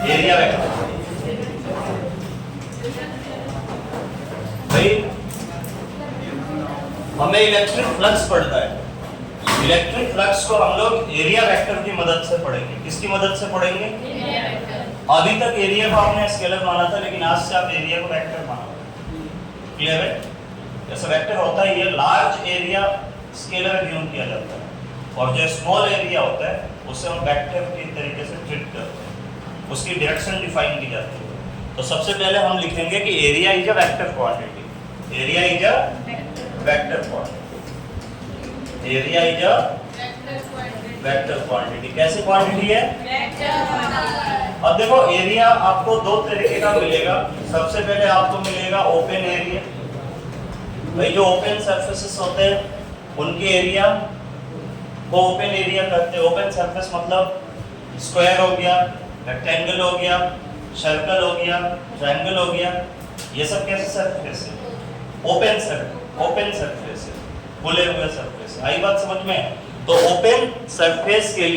Area vector. भाई हमें electric flux पढ़ता है, इलेक्ट्रिक फ्लक्स को हम लोग एरिया वेक्टर की मदद से पढ़ेंगे। किसकी मदद से पढ़ेंगे? Area vector. अभी तक एरिया को हमने स्केलर माना था, लेकिन आज से आप एरिया को वेक्टर मानो। क्लियर है? जैसे वेक्टर होता है, ये लार्ज एरिया स्केलर अज्यूम किया जाता है, और जो स्मॉल एरिया होता है उसे हम वेक्टर के तरीके से ट्रीट करते हैं, उसकी डायरेक्शन डिफाइन की जाती है। तो सबसे पहले हम लिखेंगे कि area is a vector quantity. Area is a vector quantity. Area is a vector quantity. कैसी क्वांटिटी है? वेक्टर। अब देखो, एरिया आपको दो तरीके का मिलेगा। सबसे पहले आपको मिलेगा ओपन एरिया। भाई जो ओपन सरफेसेस होते हैं उनके एरिया को ओपन एरिया करते हैं। ओपन सरफेस मतलब स्क्वायर हो गया, रेक्टेंगल हो गया, सर्कल हो गया, ट्रायंगल हो गया, ये सब कैसे सरफेस है? ओपन सरफेस है, खुले हुए सरफेस। आई बात समझ में? तो ओपन सरफेस के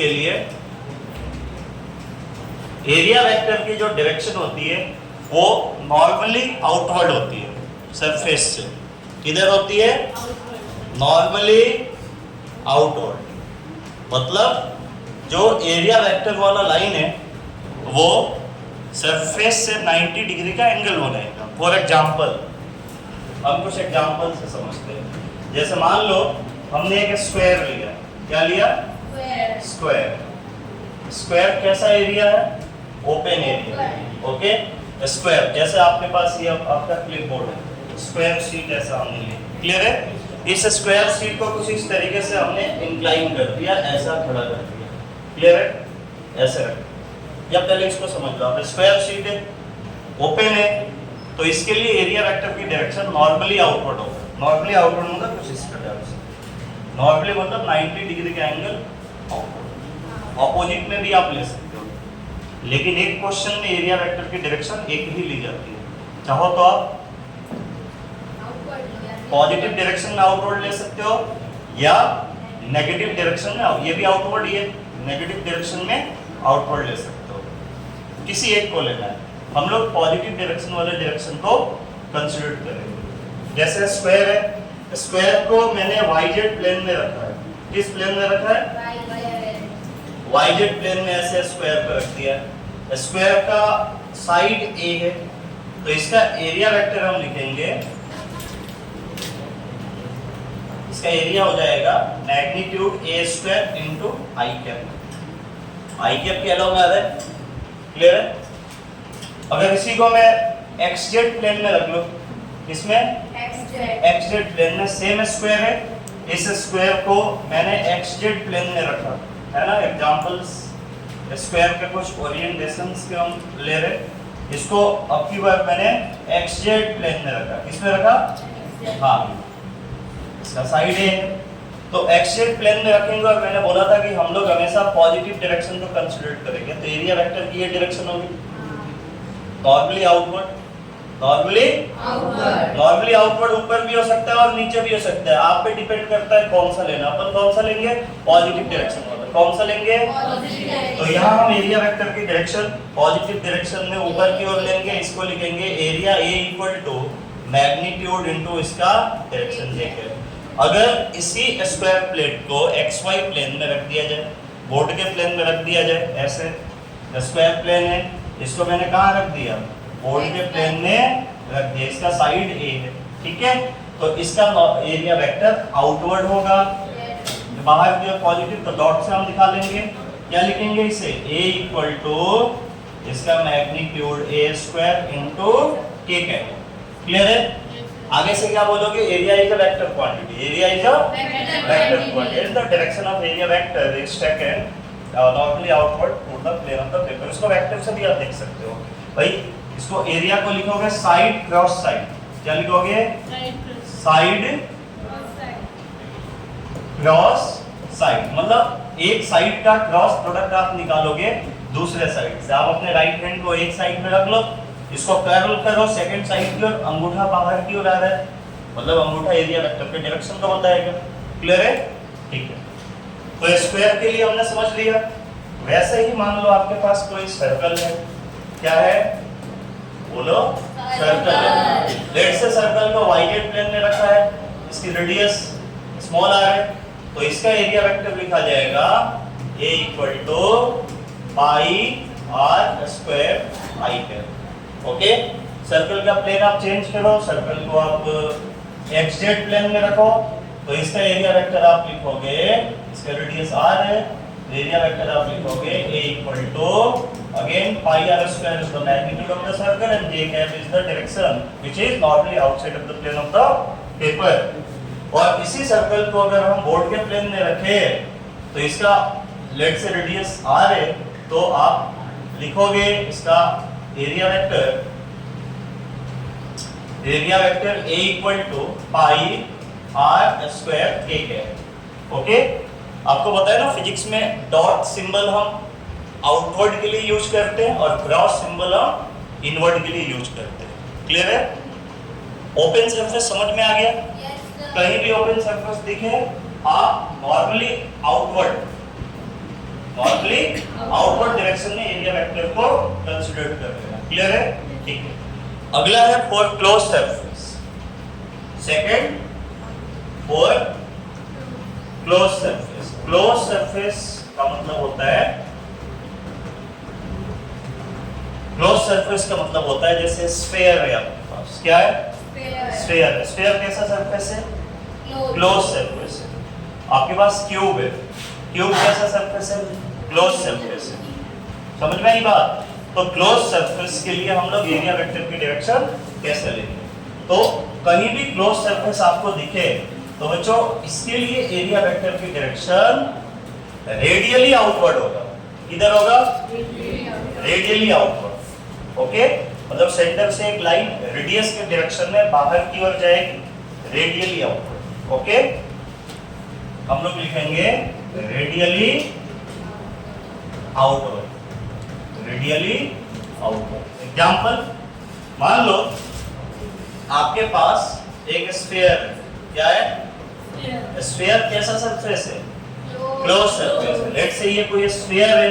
लिए एरिया वेक्टर की जो डायरेक्शन होती है वो नॉर्मली आउटवर्ड होती है सरफेस से। किधर होती है? Normally outward. मतलब जो एरिया वेक्टर वाला लाइन है वो सरफेस से 90 डिग्री का एंगल बनाएगा। फॉर एग्जांपल, हम कुछ एग्जांपल से समझते हैं। जैसे मान लो हमने एक स्क्वायर लिया। क्या लिया? स्क्वायर कैसा एरिया है? Open area. ओके, स्क्वायर जैसे आपके पास ये आपका क्लिपबोर्ड है, स्क्वायर शीट ऐसा हमने लिया। क्लियर है? इस स्क्वायर शीट को कुछ इस तरीके से हमने इंक्लाइन कर दिया, ऐसा खड़ा कर दिया। क्लियर है? ऐसे रख। या पहले इसको समझ लो, आप स्क्वायर शीट है, ओपन है, तो इसके लिए एरिया वेक्टर की डायरेक्शन नॉर्मली आउटवर्ड होगा। नॉर्मली आउटवर्ड मतलब कुछ इस प्रकार से। नॉर्मली मतलब 90 डिग्री का एंगल आउटवर्ड। ऑपोजिट में भी आप ले सकते हो, लेकिन एक क्वेश्चन में एरिया वेक्टर की डायरेक्शन एक ही ली जाती है। चाहो तो आप पॉजिटिव डायरेक्शन में आउटवर्ड ले सकते हो, या नेगेटिव डायरेक्शन में, ये भी आउटवर्ड ही है, नेगेटिव डायरेक्शन में आउटवर्ड ले सकते हो। किसी एक को लेना है। हम लोग पॉजिटिव डायरेक्शन वाले डायरेक्शन को कंसीडर करेंगे। जैसे स्क्वायर है, स्क्वायर को मैंने वाईजेड प्लेन में रखा है। किस प्लेन में रखा है? वाईजेड प्लेन में ऐसे स्क्वायर को रख दिया। स्क्वायर का साइड ए है, तो इसका एरिया वेक्टर हम लिखेंगे, इसका एरिया हो जाएगा magnitude A square into I cap. I cap के अलावा में है। क्लियर है? अगर इसी को मैं एक्स जेड प्लेन में रख लूं, इसमें एक्स जेड प्लेन में सेम स्क्वायर है, इस स्क्वायर को मैंने एक्स जेड प्लेन में रखा है ना। एग्जांपल्स स्क्वायर के कुछ ओरिएंटेशंस के हम ले रहे। इसको अब की बार मैंने एक्स जेड प्लेन में रखा। किसमें रखा? हाँ, इसका साइड है, तो एक्स जेड प्लेन में रखेंगे। और मैंने बोला था कि हम लोग हमेशा पॉजिटिव डायरेक्शन को कंसीडर करेंगे, तो एरिया वेक्टर की ये डायरेक्शन होगी नॉर्मली आउटवर्ड। नॉर्मली आउटवर्ड ऊपर भी हो सकता है और नीचे भी हो सकता है, आप पे डिपेंड करता है कौन सा लेना। अपन कौन सा लेंगे? पॉजिटिव डायरेक्शन वाला। कौन सा लेंगे? तो यहाँ हम एरिया वेक्टर की डायरेक्शन पॉजिटिव डायरेक्शन में ऊपर की ओर लेंगे। इसको लिखेंगे area A equal to magnitude into इसका डायरेक्शन। देखिए, अगर इसी स्क्वायर प्लेट को एक्स वाई प्लेन में रख दिया जाए, बोर्ड के प्लेन में रख दिया जाए, ऐसे स्क्वायर प्लेन है, इसको मैंने कहाँ रख दिया? बोर्ड के प्लेन में रख दिया। इसका साइड ए है, ठीक है, तो इसका एरिया वेक्टर आउटवर्ड होगा। बाहर जो पॉजिटिव, तो डॉट से हम दिखा लेंगे। क्या लिखेंगे इसे? ए इक्वल टू इसका magnitude A square into K cap. Clear है? आगे से क्या बोलोगे? Area is a vector quantity. Area is a vector quantity. The direction of area vector is taken normally outward to the plane of the paper. इसको vector से भी आप देख सकते हो। भाई इसको एरिया को लिखोगे साइड क्रॉस साइड। क्या लिखोगे? Side cross side. मतलब एक साइड का क्रॉस प्रोडक्ट आप निकालोगे दूसरे साइड से। आप अपने राइट हैंड को एक साइड में रख लो, इसको कर्ल करो सेकंड साइड की ओर, अंगूठा बाहर की ओर आ रहा है, मतलब अंगूठा एरिया वेक्टर के डायरेक्शन को बताएगा। क्लियर है? ठीक है, तो स्क्वायर के लिए हमने समझ लिया, वैसे ही मान लो आपके पास कोई सर्कल है, क्या है बोलो, सर्कल है। लेट से सर्कल को वाइडेड प्लेन में रखा है, इसकी रेडियस स्मॉल r है, तो इसका एरिया वेक्टर लिखा जाएगा a equal to pi r square i cap. Okay, circle का प्लेन आप चेंज करो, सर्कल को आप xz प्लेन में रखो, तो इसका एरिया वेक्टर आप लिखोगे, इसका रेडियस r है, एरिया वेक्टर आप लिखोगे a equal to again pi r square is the magnitude of the circle and j cap is the direction which is normally outside of the plane of the paper. और इसी circle को अगर हम board के plane में रखें तो इसका लेट से रेडियस r है, तो आप लिखोगे इसका area vector a equal to pi r square k cap. Okay, आपको बताया ना फिजिक्स में डॉट सिंबल हम आउटवर्ड के लिए यूज करते हैं और क्रॉस सिंबल हम इनवर्ड के लिए यूज करते हैं। क्लियर है? ओपन सरफेस समझ में आ गया? कहीं भी ओपन सरफेस दिखे आप नॉर्मली आउटवर्ड डायरेक्शन में एरिया वेक्टर को कंसीडर कर लेना। क्लियर है? ठीक है। अगला है for close surface. Second for close surface. Close surface का मतलब होता है, क्लोज सरफेस का मतलब होता है जैसे स्फीयर है आपके पास, क्या है? स्फीयर। स्फीयर कैसा सरफेस है? क्लोज सरफेस है। आपके पास क्यूब है, क्यूब कैसा सरफेस है? क्लोज सरफेस है। समझ में आई बात? तो क्लोज सरफेस के लिए हम लोग एरिया वेक्टर की डायरेक्शन कैसे लेंगे? तो कहीं भी क्लोज सरफेस आपको दिखे तो बच्चों इसके लिए एरिया वेक्टर की डायरेक्शन रेडियली आउटवर्ड होगा। किधर होगा? Radially outward. ओके, मतलब सेंटर से एक लाइन रेडियस के डायरेक्शन में बाहर की ओर जाएगी, रेडियली आउटवर्ड। ओके, हम लोग लिखेंगे radially outward, radially outward. Example, मान लो आपके पास एक स्फीयर है, क्या है? स्फीयर कैसा सरफेस है? क्लोज सरफेस है। लेट्स से ये कोई स्फीयर है,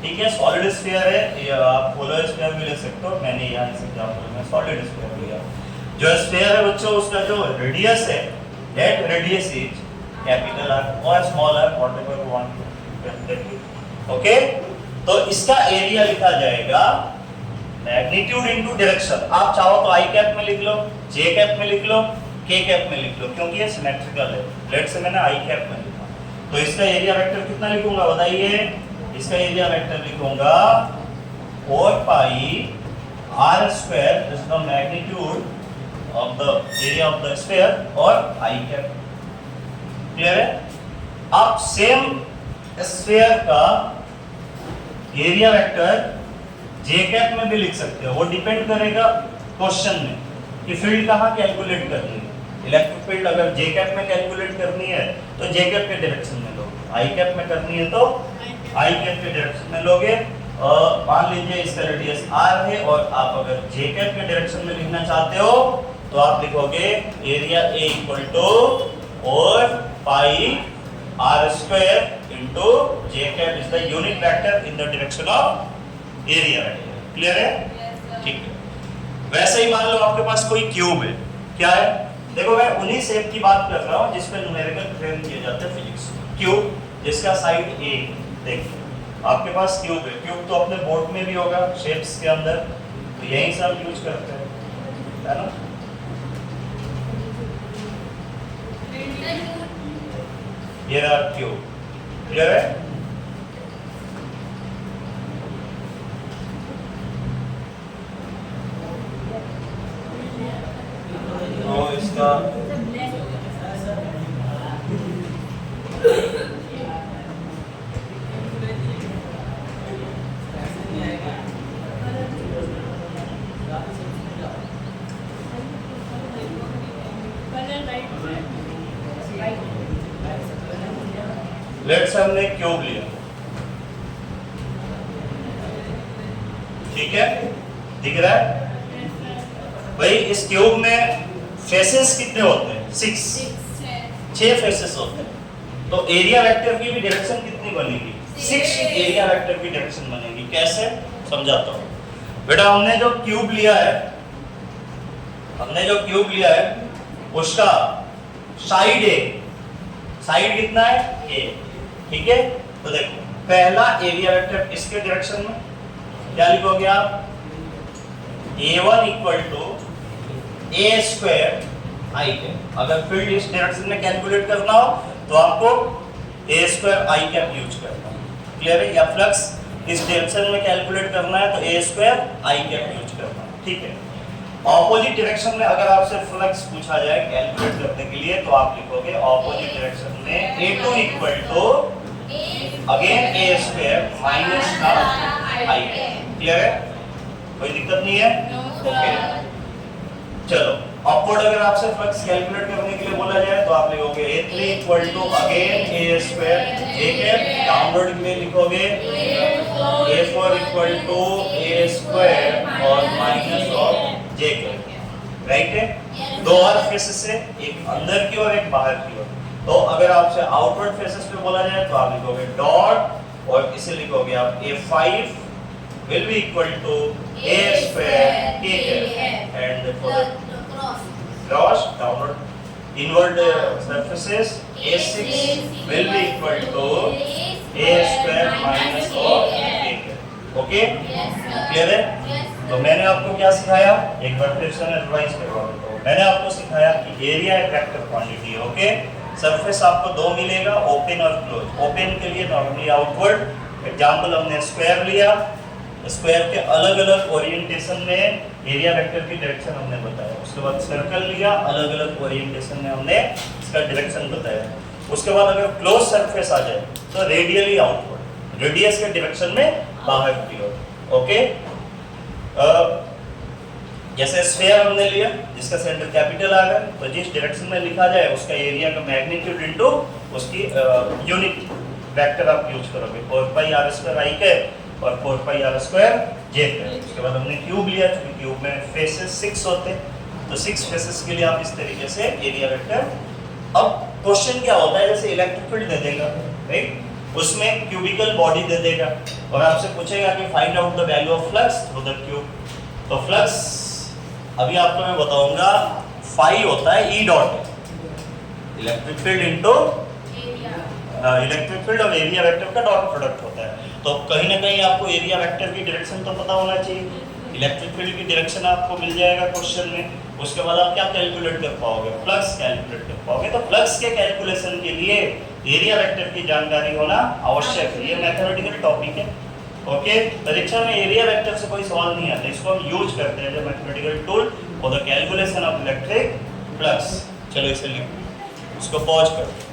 ठीक है, सॉलिड स्फीयर है, या आप पोलर स्फीयर भी ले सकते हो, मैंने यहाँ इस एग्जांपल में सॉलिड स्फीयर लिया। जो स्फीयर है बच्चों उसका जो रेडियस है, that radius is capital R or small r, whatever you want to take it। okay, तो इसका एरिया लिखा जाएगा मैग्नीट्यूड इनटू डायरेक्शन। आप चाहो तो i कैप में लिख लो, j कैप में लिख लो, k कैप में लिख लो, क्योंकि ये सिमेट्रिकल है। लेट से मैंने i कैप में लिखा, तो इसका एरिया वेक्टर कितना लिखूंगा बताइए? इसका एरिया वेक्टर लिखूंगा 4 pi r square is the magnitude of the area of the sphere और i cap। क्लियर है? आप सेम स्फीयर का एरिया वेक्टर j कैप में भी लिख सकते हो, वो डिपेंड करेगा क्वेश्चन में कि फील्ड कहाँ कैलकुलेट करनी है। इलेक्ट्रिक फील्ड अगर j कैप में कैलकुलेट करनी है तो j कैप के डायरेक्शन में लोगे, i कैप में करनी है तो i कैप के डायरेक्शन में लोगे। मान लीजिए इसका रेडियस r है और आप अगर j कैप के डायरेक्शन में लिखना चाहते हो तो आप लिखोगे area a equal to 4 pi r square into j cap is the unit vector in the direction of area vector. Clear है? ठीक है। वैसे ही मान लो आपके पास कोई क्यूब है, क्या है? देखो मैं उन्हीं शेप की बात कर रहा हूँ जिस पे न्यूमेरिकल फ्रेम किए जाते हैं फिजिक्स। क्यूब जिसका साइड a, देखिए आपके पास क्यूब है, क्यूब तो अपने बोर्ड में भी होगा शेप्स के अंदर, तो यही सब यूज करते हैं, है ना? ये रहा क्यूब। क्लियर है? तो इसका लेट्स हमने क्यूब लिया, ठीक है, दिख रहा है भाई? इस क्यूब में फेसेस कितने होते हैं? 6 फेसेस होते हैं। तो एरिया वेक्टर की भी डायरेक्शन कितनी बनेगी? 6 एरिया वेक्टर की डायरेक्शन बनेगी। कैसे समझाता हूँ बेटा। हमने जो क्यूब लिया है उसका साइड कितना है a, ठीक है। तो देखो पहला एरिया वेक्टर इसके डायरेक्शन में क्या लिखोगे आप, a1 equal to a square i cap. अगर फील्ड इस डायरेक्शन में कैलकुलेट करना हो तो आपको a square i cap use करना है, क्लियर है। या फ्लक्स इस डायरेक्शन में कैलकुलेट करना है तो a square i cap use करना है, ठीक है। ऑपोजिट डायरेक्शन में अगर आपसे फ्लक्स पूछा जाए कैलकुलेट करने के लिए तो आप लिखोगे ऑपोजिट डायरेक्शन में a2 equal to again a square minus का i कैप, क्लियर है, कोई दिक्कत नहीं है, ओके। चलो अपवर्ड अगर आपसे फ्लक्स कैलकुलेट करने के लिए बोला जाए तो आप लिखोगे a3 equal to again a square j cap. Downward में लिखोगे a4 equal to a square और minus of j cap, right है। दो और फेसेस से, एक अंदर की और एक बाहर की ओर। तो अगर आपसे आउटवर्ड फेसेस पे बोला जाए तो आप लिखोगे डॉट और इसे लिखोगे आप a5 will be equal to a square k cap and for the cross downward inward surfaces a6 will be equal to a square minus of k cap, okay, clear है। तो मैंने आपको क्या सिखाया, एक बार फिर से रिवाइज करवा देता हूँ। मैंने आपको सिखाया कि एरिया एक वेक्टर क्वांटिटी है, ओके। सरफेस आपको दो मिलेगा, ओपन और क्लोज। ओपन के लिए नॉर्मली आउटवर्ड एग्जांपल हमने स्क्वायर लिया, स्क्वायर के अलग अलग ओरिएंटेशन में एरिया वेक्टर की डायरेक्शन हमने बताया। उसके बाद सर्कल लिया, अलग अलग ओरिएंटेशन में हमने इसका डायरेक्शन बताया। उसके बाद अगर क्लोज सरफेस आ जाए तो रेडियली आउटवर्ड, रेडियस के डायरेक्शन में बाहर की ओर, ओके। जैसे स्फीयर हमने लिया जिसका सेंटर कैपिटल आ गया, तो जिस डायरेक्शन में लिखा जाए उसका एरिया का मैग्नीट्यूड इनटू उसकी यूनिट वेक्टर आप यूज करोगे, 4 pi r square i cap और 4 pi r square j cap. उसके बाद हमने क्यूब लिया, क्योंकि क्यूब में फेसेस 6 होते हैं, तो 6 फेसेस के लिए आप इस तरीके से एरिया वेक्टर। अब क्वेश्चन क्या होता है, जैसे इलेक्ट्रिक फील्ड दे देगा, राइट, उसमें क्यूबिकल बॉडी दे देगा और आपसे पूछेगा कि find out the value of flux through the cube. तो फ्लक्स अभी आपको मैं बताऊंगा, फाई होता है E dot, electric field into electric field और एरिया वेक्टर का डॉट प्रोडक्ट होता है। तो कहीं ना कहीं आपको एरिया वेक्टर की डायरेक्शन तो पता होना चाहिए, इलेक्ट्रिक फील्ड की डायरेक्शन आपको मिल जाएगा क्वेश्चन में। उसके बाद आप क्या कैलकुलेट कर पाओगे, फ्लक्स कैलकुलेट कर पाओगे। तो फ्लक्स के कैलकुलेशन के लिए एरिया वेक्टर की जानकारी होना आवश्यक है, ये मैथमेटिकल टॉपिक है, ओके। परीक्षा में एरिया वेक्टर से कोई सवाल नहीं आता, इसको हम यूज करते हैं जो mathematical tool for the calculation of electric flux. चलो इसे लिखो, उसको पॉज करो।